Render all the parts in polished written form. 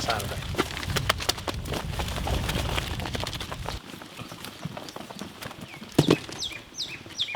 സാധനം.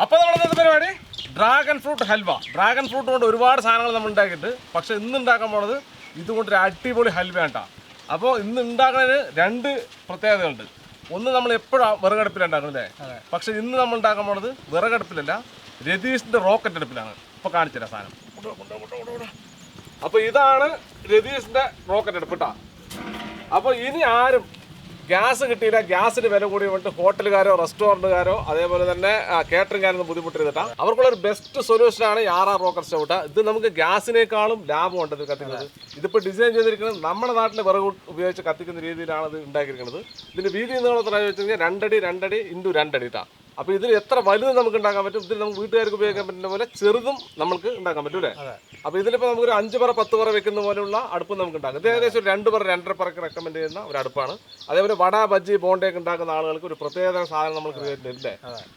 അപ്പോൾ നമ്മുടെ പരിപാടി dragon fruit halwa. Dragon fruit കൊണ്ട് ഒരുപാട് സാധനങ്ങൾ നമ്മൾ ഉണ്ടാക്കിയിട്ട്, പക്ഷെ ഇന്ന് ഉണ്ടാക്കാൻ പോണത് ഇതുകൊണ്ടൊരു അടിപൊളി ഹൽവ കേട്ടോ. അപ്പോൾ ഇന്ന് ഉണ്ടാക്കുന്നതിന് 2 പ്രത്യേകതകളുണ്ട്. ഒന്ന്, നമ്മൾ എപ്പോഴും വിറകടുപ്പിലാണ് ഉണ്ടാക്കുന്നത്, പക്ഷെ ഇന്ന് നമ്മൾ ഉണ്ടാക്കാൻ പോണത് വിറകടുപ്പിലല്ല, രതീഷിൻ്റെ റോക്കറ്റ് അടുപ്പിലാണ്. ഇപ്പോൾ കാണിച്ചു തരാം സാധനം. അപ്പോൾ ഇതാണ് രതീഷിൻ്റെ റോക്കറ്റ് അടുപ്പ് കേട്ടോ. അപ്പോൾ ഇനി ആരും ഗ്യാസ് കിട്ടിയില്ല, ഗ്യാസിന് വില കൂടി കൊണ്ട് ഹോട്ടലുകാരോ റെസ്റ്റോറൻറ്റുകാരോ അതേപോലെ തന്നെ കേറ്ററിംഗുകാരൊന്നും ബുദ്ധിമുട്ടരുതട്ടാ. അവർക്കുള്ളൊരു ബെസ്റ്റ് സൊല്യൂഷനാണ് RR റോക്കറ്റ് സ്റ്റൗ. ഇത് നമുക്ക് ഗ്യാസിനേക്കാളും ലാഭമുണ്ട് ഇത് കത്തിക്കുന്നത്. ഇതിപ്പോൾ ഡിസൈൻ ചെയ്തിരിക്കുന്നത് നമ്മുടെ നാട്ടിലെ വിറക് ഉപയോഗിച്ച് കത്തിക്കുന്ന രീതിയിലാണ് ഇത് ഉണ്ടാക്കിയിരിക്കുന്നത്. ഇതിൻ്റെ വീതി നീളം എത്ര വെച്ച് കഴിഞ്ഞാൽ 2 അടി 2 അടി × 2 അടി കേട്ടോ. അപ്പോൾ ഇതിൽ എത്ര വലുത് നമുക്ക് ഉണ്ടാക്കാൻ പറ്റും, ഇതിൽ നമുക്ക് വീട്ടുകാർക്ക് ഉപയോഗിക്കാൻ പറ്റുന്ന പോലെ ചെറുതും നമുക്ക് ഉണ്ടാക്കാൻ പറ്റും അല്ലേ. അപ്പോൾ ഇതിലിപ്പോൾ നമുക്കൊരു 5 പറ 10 പറ വെക്കുന്ന പോലെയുള്ള അടുപ്പ് നമുക്ക് ഉണ്ടാക്കാം. ഇത് ഏകദേശം ഒരു 2 പറ 2.5 പറക്ക് റെക്കമെൻഡ് ചെയ്യുന്ന ഒരു അടുപ്പാണ്. അതേപോലെ വട ബജ്ജി ബോണ്ടയൊക്കെ ഉണ്ടാക്കുന്ന ആളുകൾക്ക് ഒരു പ്രത്യേക സാധനം നമ്മൾ ക്രിയേറ്റ് ചെയ്തില്ലേ.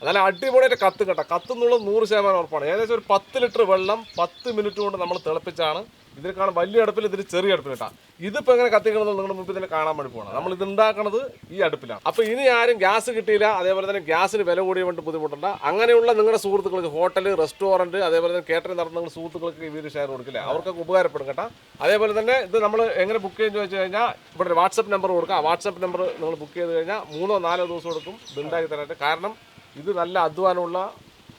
നല്ല അടിപൊളിയായിട്ട് കത്തും കേട്ടോ. കത്തുന്നുള്ളത് 100% ഉറപ്പാണ്. ഏകദേശം ഒരു 10 ലിറ്റർ വെള്ളം 10 മിനിറ്റ് കൊണ്ട് നമ്മൾ തിളപ്പിച്ചാണ്. ഇതിനേക്കാളും വലിയ അടുപ്പിൽ, ഇതിൽ ചെറിയ അടുപ്പിൽ കേട്ടോ. ഇതിപ്പോൾ എങ്ങനെ കത്തിക്കണമെന്ന് നിങ്ങളുടെ മുമ്പിൽ തന്നെ കാണാൻ വേണ്ടി പോകണം. നമ്മൾ ഇത് ഉണ്ടാക്കുന്നത് ഈ അടുപ്പിലാണ്. അപ്പോൾ ഇനി ആരും ഗ്യാസ് കിട്ടിയില്ല, അതേപോലെ തന്നെ ഗ്യാസിന് വില കൂടിയ കൊണ്ട് ബുദ്ധിമുട്ടുണ്ട്. അങ്ങനെയുള്ള നിങ്ങളുടെ സുഹൃത്തുക്കൾക്ക് ഹോട്ടൽ റെസ്റ്റോറൻറ്റ് അതേപോലെ തന്നെ കേറ്ററിംഗ് നടത്തുന്ന നിങ്ങളുടെ സുഹൃത്തുക്കൾക്ക് ഈ വീഡിയോ ഷെയർ കൊടുക്കില്ല, അവർക്കൊക്കെ ഉപകാരപ്പെടും കേട്ടോ. അതേപോലെ തന്നെ ഇത് നമ്മൾ എങ്ങനെ ബുക്ക് ചെയ്യുമെന്ന് വെച്ച് കഴിഞ്ഞാൽ ഇവിടെ ഒരു വാട്സപ്പ് നമ്പർ കൊടുക്കുക. ആ വാട്സപ്പ് നമ്പർ നിങ്ങൾ ബുക്ക് ചെയ്ത് കഴിഞ്ഞാൽ 3-4 ദിവസം കൊടുക്കും ഇത് ഉണ്ടാക്കി തരാനായിട്ട്. കാരണം ഇത് നല്ല അധ്വാനമുള്ള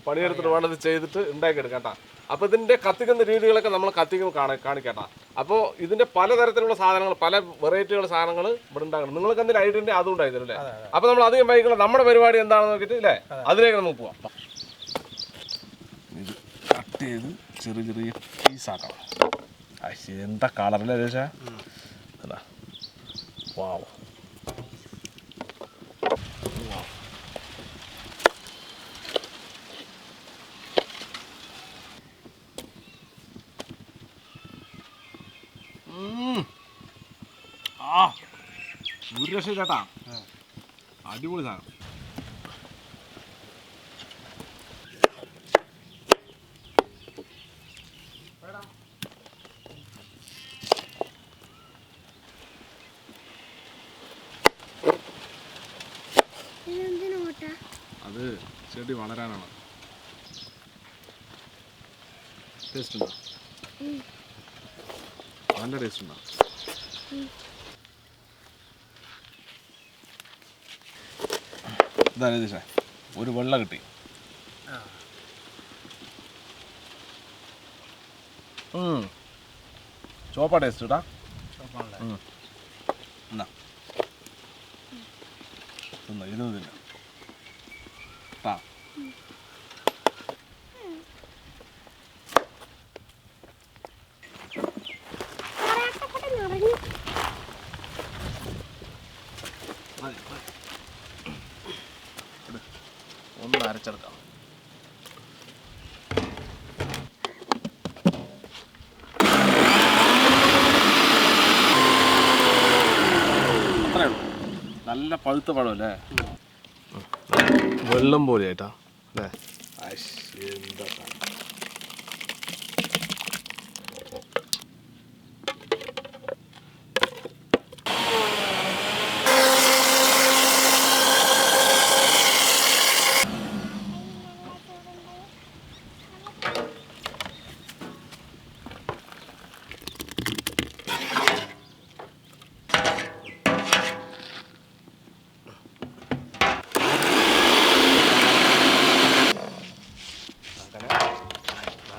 പണിയെടുത്തിട്ട് വേണം ഇത് ചെയ്തിട്ട് ഉണ്ടാക്കിയെടുക്കാം കേട്ടോ. അപ്പോൾ ഇതിൻ്റെ കത്തിക്കുന്ന രീതികളൊക്കെ നമ്മൾ കത്തിക്കുമ്പോൾ കാണിക്കട്ടോ. അപ്പോൾ ഇതിൻ്റെ പലതരത്തിലുള്ള സാധനങ്ങൾ, പല വെറൈറ്റികളുടെ സാധനങ്ങൾ ഇവിടെ ഉണ്ടാക്കണം. നിങ്ങൾക്ക് എന്തെങ്കിലും ഐഡിയ ഉണ്ടെങ്കിൽ അതും ഉണ്ടായിരുന്നു അല്ലേ. അപ്പോൾ നമ്മൾ അധികം വൈകിക്കണം, നമ്മുടെ പരിപാടി എന്താണെന്ന് നോക്കിയിട്ട് അല്ലേ അതിലേക്ക് നമുക്ക് പോവാം. ഇത് കട്ട് ചെയ്ത് ചെറിയ ചെറിയ പീസാക്കണം. എന്താ കളറല്ലേ ചേച്ചാ, അതാ വാവ്. ഒരു രക്ഷ ചേട്ടാ, അടിപൊളി സാധനം. അത് ചെടി വളരാനാണ്. ടേസ്റ്റ് ഉണ്ടോ? നല്ല ടേസ്റ്റ് ഉണ്ടോ? ഇതാണ് ദിശ, ഒരു വെള്ളം കിട്ടി. ചോപ്പാ ടേസ്റ്റ് കേട്ടാ. എന്നാ ഇത് തിന്ന കേട്ടാ. ഒന്ന് അരച്ചെടുക്കാം. അത്രേ ഉള്ളൂ. നല്ല പഴുത്ത പഴമല്ലേ, വെള്ളം പോലെ ആയിട്ടാ അല്ലേ.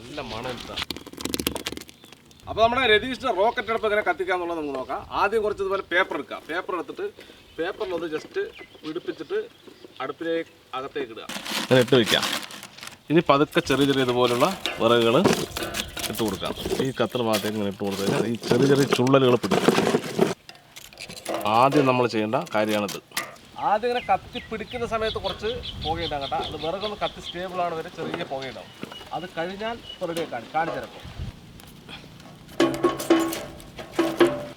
എന്താ മണം. അപ്പോൾ നമ്മുടെ രതീഷിൻ്റെ റോക്കറ്റ് അടുപ്പ് എങ്ങനെ കത്തിക്കാന്നുള്ളത് നമുക്ക് നോക്കാം. ആദ്യം കുറച്ച് ഇതുപോലെ പേപ്പർ എടുക്കുക. പേപ്പർ എടുത്തിട്ട് പേപ്പറിലൊന്ന് ജസ്റ്റ് പിടിപ്പിച്ചിട്ട് അടുപ്പിലേക്ക് അകത്തേക്ക് ഇടുക. അങ്ങനെ ഇട്ട് വയ്ക്കാം. ഇനി പതുക്കെ ചെറിയ ചെറിയ ഇതുപോലുള്ള വിറകുകൾ ഇട്ട് കൊടുക്കാം. ഈ കത്തറ ഭാഗത്തേക്ക് ഇങ്ങനെ ഇട്ട് കൊടുത്തു കഴിഞ്ഞാൽ ഈ ചെറിയ ചെറിയ ചുള്ളലുകൾ പിടിക്കും. ആദ്യം നമ്മൾ ചെയ്യേണ്ട കാര്യമാണിത്. ആദ്യം ഇങ്ങനെ കത്തി പിടിക്കുന്ന സമയത്ത് കുറച്ച് പുകയുണ്ടാകും കേട്ടോ. അത് വിറകൊന്ന് കത്തി സ്റ്റേബിളാണ് വരെ ചെറിയ പുകയുണ്ടാവും. അത് കഴിഞ്ഞാൽ റെഡിയാക്കാൻ കാണിച്ചിരപ്പോൾ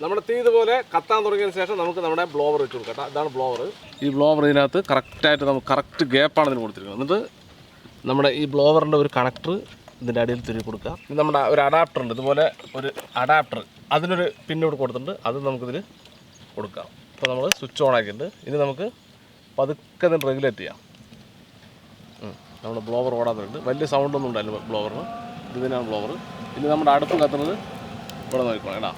നമ്മുടെ തീ ഇതുപോലെ കത്താൻ തുടങ്ങിയതിന് ശേഷം നമുക്ക് നമ്മുടെ ബ്ലോവർ വെച്ച് കൊടുക്കാം. ഇതാണ് ബ്ലോവർ. ഈ ബ്ലോവർ ഇതിനകത്ത് കറക്റ്റായിട്ട് നമുക്ക് കറക്റ്റ് ഗ്യാപ്പാണ് ഇതിന് കൊടുത്തിരിക്കുന്നത്. എന്നിട്ട് നമ്മുടെ ഈ ബ്ലോവറിൻ്റെ ഒരു കണക്ടർ ഇതിൻ്റെ അടിയിൽ തിരികെ കൊടുക്കുക. ഇത് നമ്മുടെ ഒരു അഡാപ്റ്റർ ഉണ്ട്. ഇതുപോലെ ഒരു അഡാപ്റ്റർ അതിനൊരു പിന്നോട്ട് കൊടുത്തിട്ടുണ്ട്, അത് നമുക്കിതിൽ കൊടുക്കാം. ഇപ്പോൾ നമ്മൾ സ്വിച്ച് ഓൺ ആക്കിയിട്ടുണ്ട്. ഇനി നമുക്ക് പതുക്കെ തന്നെ റെഗുലേറ്റ് ചെയ്യാം. നമ്മുടെ ബ്ലോവർ ഓടാത്തുണ്ട്, വലിയ സൗണ്ടൊന്നും ഉണ്ടായിരുന്നു ബ്ലോവറിന്. ഇത് തന്നെയാണ് ബ്ലോവർ. ഇനി നമ്മുടെ അടുപ്പ് കത്തുന്നത് ഇവിടെ നോക്കണം കേട്ടോ.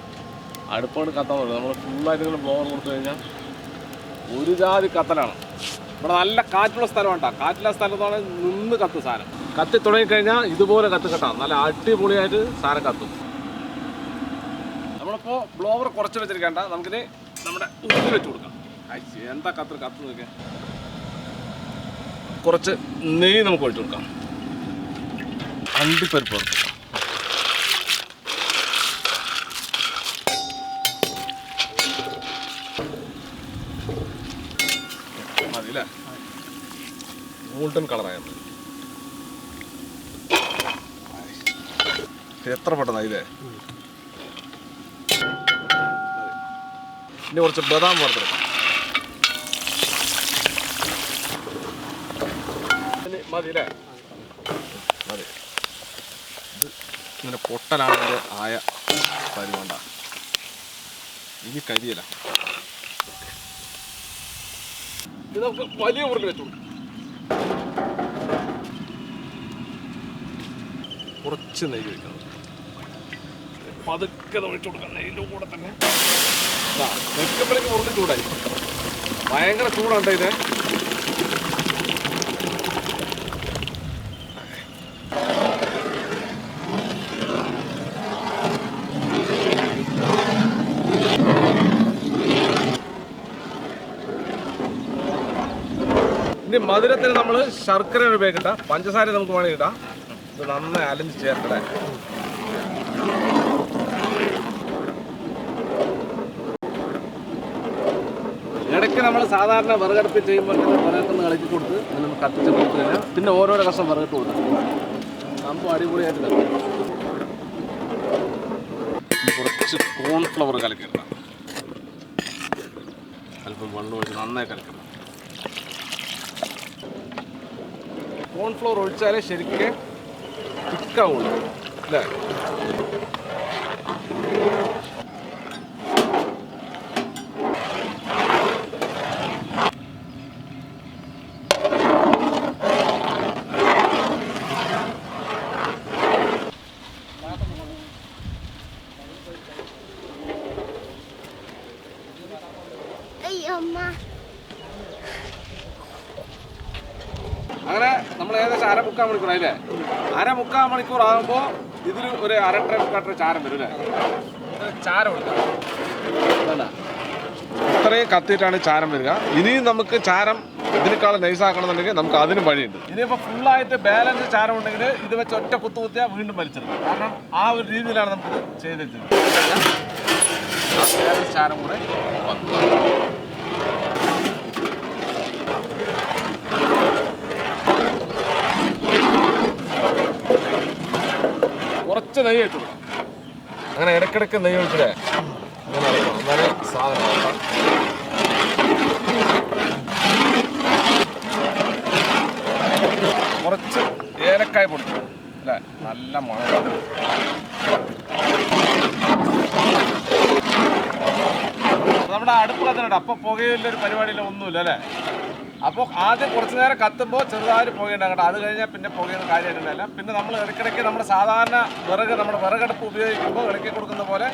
അടുപ്പോട് കത്താൻ തുടങ്ങി. നമ്മൾ ഫുള്ളായിട്ട് ബ്ലോവർ കൊടുത്തു കഴിഞ്ഞാൽ ഒരു ജാതി കത്തലാണ്. ഇവിടെ നല്ല കാറ്റുള്ള സ്ഥലമാണ് കേട്ടോ. കാറ്റുള്ള സ്ഥലത്താണ് നിന്ന് കത്തും സാധനം. കത്തി തുടങ്ങിക്കഴിഞ്ഞാൽ ഇതുപോലെ കത്ത് കെട്ടാം, നല്ല അടിപൊളിയായിട്ട് സാധനം കത്തും. നമ്മളിപ്പോൾ ബ്ലോവർ കുറച്ച് വെച്ചിരിക്കേണ്ട, നമുക്കിനി നമ്മുടെ ഉള്ളിൽ വെച്ച് കൊടുക്കാം. എന്താ കത്ത് നോക്കിയാൽ കുറച്ച് നെയ്യ് നമുക്ക് ഒഴിച്ചു കൊടുക്കാം. അണ്ടിപ്പരിപ്പ് കൊടുക്കാം. മതില്ലേ? ഗോൾഡൻ കളറായത് എത്ര പെട്ടെന്നാ ഇതേ. ഇനി കുറച്ച് ബദാം വറുത്തെടുക്കാം. മതി അല്ലേ? മതി. ഇത് ഇങ്ങനെ പൊട്ടലാണെങ്കിൽ ആയ പരിവേണ്ട. ഇനി കരിയല്ല. ഇത് നമുക്ക് വലിയ ഉരുളി വെച്ചു കുറച്ച് നെയ്യ് ഒഴിക്കണം. പതുക്കെ ഒഴിച്ചു കൊടുക്കാം. നെയ്യിൻ്റെ കൂടെ തന്നെ വെക്കുമ്പോഴേക്കും ഉരുളി ചൂടായി. ഭയങ്കര ചൂടുണ്ട് ഇത്. ഇനി മധുരത്തിന് നമ്മൾ ശർക്കര ഉപയോഗിക്കണ്ട, പഞ്ചസാര നമുക്ക് വേണമെങ്കിൽ ഇടാം. ഇത് നന്നായി അലഞ്ച് ചേർക്കണേ. ഇടയ്ക്ക് നമ്മൾ സാധാരണ വിറകടുപ്പിൽ ചെയ്യുമ്പോൾ വിറകൊന്ന് കളിച്ച് കൊടുത്ത് നമ്മൾ കത്തിച്ച് കൊടുത്തു കഴിഞ്ഞാൽ പിന്നെ ഓരോരോ കഷ്ണം വിറകിട്ട് കൊടുക്കും. സംഭവം അടിപൊളിയായിട്ട് തരും. കുറച്ച് കോൺഫ്ലവർ കലക്കിടണം. അല്പം വെള്ളം ഒഴിച്ച് നന്നായി കലക്കണം. കോൺഫ്ലോർ ഒഴിച്ചാലേ ശരിക്കും തിക്കാവുള്ളൂ അല്ലേ? അങ്ങനെ നമ്മൾ ഏകദേശം 1/4 മണിക്കൂർ ആയില്ലേ? 1/4 മണിക്കൂർ ആകുമ്പോൾ ഇതിൽ ഒരു 1/2 കട്ടർ ചാരം വരും അല്ലേ? ചാരം എടുക്കാം. ഇത്രയും കത്തിയിട്ടാണ് ചാരം വരിക. ഇനിയും നമുക്ക് ചാരം ഇതിനേക്കാളും നൈസാക്കണമെന്നുണ്ടെങ്കിൽ നമുക്ക് അതിനും വഴിയുണ്ട്. ഇനിയിപ്പോൾ ഫുള്ളായിട്ട് ബാലൻസ് ചാരം ഉണ്ടെങ്കിൽ ഇത് വെച്ച് ഒറ്റ കുത്തിയാൽ വീണ്ടും വലിച്ചെടുക്കും. കാരണം ആ ഒരു രീതിയിലാണ് നമുക്ക് ചെയ്ത് വെച്ചത്. ബാലൻസ് ചാരം കൂടെ കുറച്ച് നെയ്യ് ഇട്ടു. അങ്ങനെ ഇടയ്ക്കിടയ്ക്ക് നെയ്യ് ഒഴിച്ചില്ലേ അങ്ങനെ അടക്കണം. എന്നാലേ സാധനം കുറച്ച് ഏലക്കായ പൊടിച്ചു അല്ലേ? നല്ല മണം. നമ്മുടെ അടുപ്പ് കത്തുന്നുണ്ട്. അപ്പോൾ പുകയില്ലൊരു പരിപാടിയില്ല, ഒന്നുമില്ല അല്ലേ? അപ്പോൾ ആദ്യം കുറച്ച് നേരം കത്തുമ്പോൾ ചെറുതായിട്ട് പുകയുണ്ടാകട്ടെ. അത് കഴിഞ്ഞാൽ പിന്നെ പുകയൊന്നും കാര്യമായിട്ടുണ്ടല്ല. പിന്നെ നമ്മൾ ഇടയ്ക്കിടയ്ക്ക് നമ്മുടെ സാധാരണ നമ്മുടെ വിറകടുപ്പ് ഉപയോഗിക്കുമ്പോൾ ഇളക്കി കൊടുക്കുന്ന പോലെ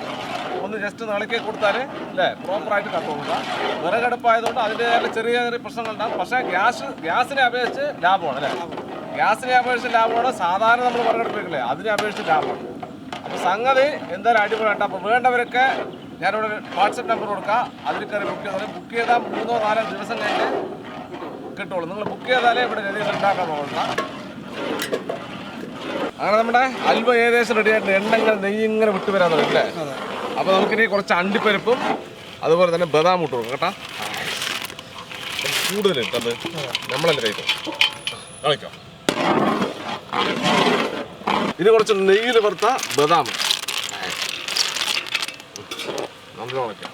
ഒന്ന് ജസ്റ്റ് ഒന്ന് ഇളക്കി കൊടുത്താൽ അല്ലേ പ്രോപ്പറായിട്ട് കത്ത് കൊടുക്കുക. വിറകടുപ്പായതുകൊണ്ട് അതിൻ്റെതായ ചെറിയ ചെറിയ പ്രശ്നങ്ങളുണ്ടാകും. പക്ഷേ ഗ്യാസിനെ അപേക്ഷിച്ച് ലാഭമാണ് അല്ലേ? ഗ്യാസിനെ അപേക്ഷിച്ച് ലാഭമാണ്. സാധാരണ നമ്മൾ വിറകടുപ്പില്ലേ അതിനെ അപേക്ഷിച്ച് ലാഭമാണ്. അപ്പോൾ സംഗതി എന്തായാലും അടിപൊളിയായിട്ട്. അപ്പോൾ വേണ്ടവരൊക്കെ ഞാനിവിടെ വാട്സപ്പ് നമ്പർ കൊടുക്കാം, അതിൽ കയറി ബുക്ക് ചെയ്താൽ 3-4 ദിവസം കഴിഞ്ഞ് കിട്ടുള്ളൂ. നിങ്ങൾ ബുക്ക് ചെയ്താലേ ഇവിടെ രീതിയിൽ ഉണ്ടാക്കാൻ പോകണ്ട. അങ്ങനെ നമ്മുടെ ഹൽവ ഏകദേശം റെഡി ആയിട്ട് എണ്ണങ്ങനെ നെയ്യിങ്ങനെ വിട്ടു വരാൻ തുടങ്ങി അല്ലേ? അപ്പോൾ നമുക്കിനി കുറച്ച് അണ്ടിപ്പരിപ്പും അതുപോലെ തന്നെ ബദാം ഇട്ട് കൊടുക്കും കേട്ടോ. കൂടുതൽ ഇട്ടത് നമ്മളല്ലേ കഴിക്കും കളിക്കാം. ഇനി കുറച്ച് നെയ്യിൽ വറുത്ത ബദാം നമ്മൾ കളിക്കാം.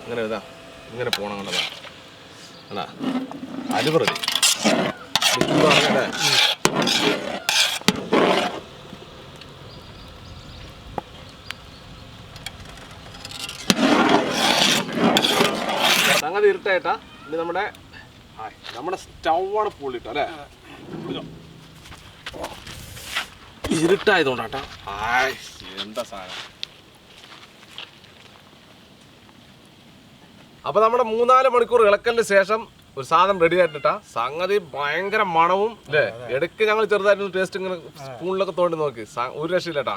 ഇങ്ങനെ ഇതാ ഇങ്ങനെ പോകണം കണ്ടതാ അല്ല അലുവ റെഡി. ഇരുട്ടായിട്ടാ ഇനി നമ്മുടെ സ്റ്റൗവാണ് പൊള്ളിട്ടോ അല്ലേ? ഇരുട്ടായതുകൊണ്ടാട്ടാ. എന്താ സാധനം. അപ്പൊ നമ്മുടെ 3-4 മണിക്കൂർ ഇളക്കലിന് ശേഷം ഒരു സാധനം റെഡി ആയിട്ടാ. സംഗതി ഭയങ്കര മണവും അല്ലേ? ഇടയ്ക്ക് ഞങ്ങൾ ചെറുതായിട്ട് ടേസ്റ്റ് ഇങ്ങനെ സ്പൂണിലൊക്കെ തോണ്ടി നോക്കി, ഒരു രക്ഷയില്ലട്ടാ.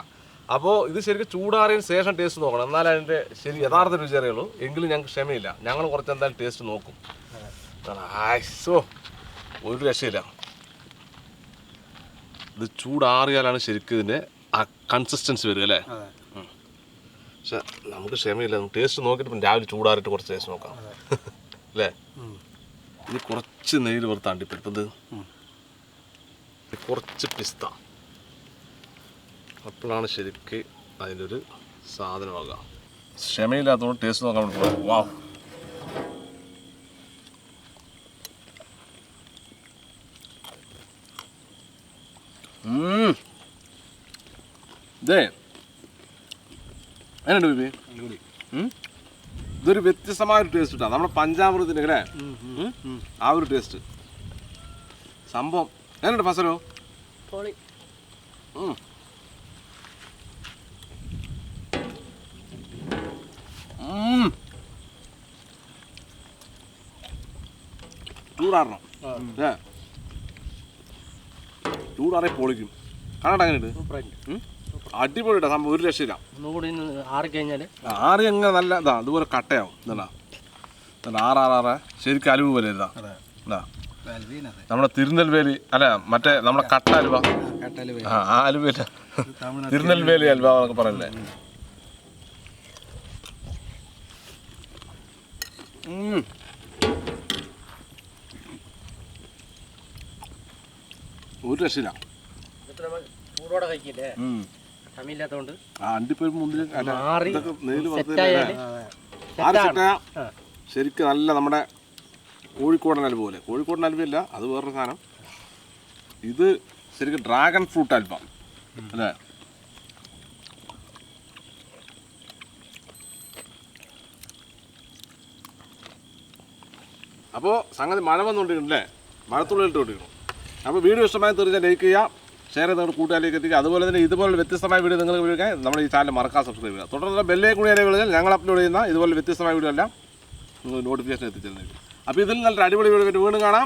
അപ്പോൾ ഇത് ശരിക്കും ചൂടാറിയതിന് ശേഷം ടേസ്റ്റ് നോക്കണം, എന്നാലേ അതിൻ്റെ ശരി യഥാർത്ഥ രുചി അറിയുള്ളൂ. എങ്കിലും ഞങ്ങൾക്ക് ക്ഷമയില്ല, ഞങ്ങൾ കുറച്ച് എന്തായാലും ടേസ്റ്റ് നോക്കും. ആയിസോ ഒരു രക്ഷയില്ല. ഇത് ചൂടാറിയാലാണ് ശരിക്കും ഇതിൻ്റെ ആ കൺസിസ്റ്റൻസി വരിക അല്ലേ? പക്ഷെ നമുക്ക് ക്ഷമയില്ല, നമുക്ക് ടേസ്റ്റ് നോക്കിയിട്ട് രാവിലെ ചൂടാറിയിട്ട് കുറച്ച് ടേസ്റ്റ് നോക്കാം അല്ലേ? ഇത് കുറച്ച് നെയ്യിൽ വറുത്താണ്ട് ഇപ്പം ഇത് കുറച്ച് പിസ്ത, അപ്പോഴാണ് ശരിക്ക് അതിൻ്റെ ഒരു സാധനമാകുക. ക്ഷമയില്ലാത്തതുകൊണ്ട് ടേസ്റ്റ് നോക്കാൻ വേണ്ടി വാ. ഇതേ എന്നുണ്ട് ബേബി? ഇതൊരു വ്യത്യസ്തമായൊരു ടേസ്റ്റ് കിട്ടാം, നമ്മുടെ പഞ്ചാമൃതത്തിൻ്റെ അല്ലേ ആ ഒരു ടേസ്റ്റ് സംഭവം. എന്നുണ്ട് ഫസലോ? ചൂടാറണം ഏ, ചൂടാറി പൊളിക്കും. കാണട്ടെ അങ്ങനെയുണ്ട്, അടിപൊളിയിട്ടാ സംഭവം, ഒരു രക്ഷയില്ല. ആറി അങ്ങനെ നല്ല ഇതാ, അതുപോലെ കട്ടയാവും. ഇതാ ആറാറാറ് ശരിക്കും അലുവ പോലെ ഇതാ. നമ്മുടെ തിരുനെൽവേലി അല്ല, മറ്റേ നമ്മുടെ കട്ട അലുവ, ആ അലുവയില്ല, തിരുനെൽവേലി അലുവ എന്നൊക്കെ പറയല്ലേ. ഒരു രക്ഷയില്ല. അണ്ടിപ്പരിപ്പ് മുന്തിരി ശരിക്കും നല്ല നമ്മുടെ കോഴിക്കോടൻ അലുവ പോലെ. കോഴിക്കോടൻ അലുവയില്ല, അത് വേറൊരു സാധനം. ഇത് ശരിക്കും ഡ്രാഗൺ ഫ്രൂട്ട് അൽവ അല്ലേ? അപ്പോൾ സംഗതി മഴ വന്നുകൊണ്ടിരിക്കണല്ലേ, മഴത്തുള്ളിലിട്ട് കൊണ്ടിരിക്കണം. അപ്പോൾ വീഡിയോ ഇഷ്ടമായി തീർച്ചയായും ലൈക്ക് ചെയ്യുക, ഷെയർ ചെയ്ത് നിങ്ങളുടെ കൂട്ടുകാരിലേക്ക് എത്തിക്കുക. അതുപോലെ തന്നെ ഇതുപോലെ വ്യത്യസ്തമായ വീഡിയോ നിങ്ങൾക്ക് വിളിക്കാൻ നമ്മുടെ ഈ ചാനൽ മറക്കാൻ സബ്സ്ക്രൈബ് ചെയ്യുക. തുടർന്ന് ബെല്ലേ കൂടി വിളിച്ചാൽ ഞങ്ങൾ അപ്ലോഡ് ചെയ്യുന്ന ഇതുപോലെ വ്യത്യസ്തമായ വീഡിയോ എല്ലാം നിങ്ങൾ നോട്ടിഫിക്കേഷൻ എത്തിച്ചിരുന്നേക്കും. അപ്പോൾ ഇതിൽ നല്ലൊരു അടിപൊളി വീഡിയോ വീണ്ടും കാണാം.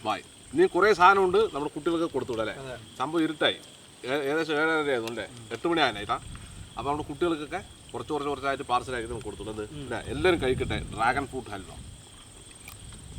ബായ്. ഇനി കുറേ സാധനമുണ്ട് നമ്മുടെ കുട്ടികൾക്ക് കൊടുത്തുവിടാം അല്ലേ? സംഭവം ഇരുട്ടായി, ഏകദേശം 7:30 ആയതുകൊണ്ടേ 8 മണി ആയതായിട്ടാ. അപ്പോൾ നമ്മുടെ കുട്ടികൾക്കൊക്കെ കുറച്ചായിട്ട് പാർസലായിട്ട് കൊടുത്തുള്ളത് എല്ലാവരും കഴിക്കട്ടെ. Dragon fruit halwa.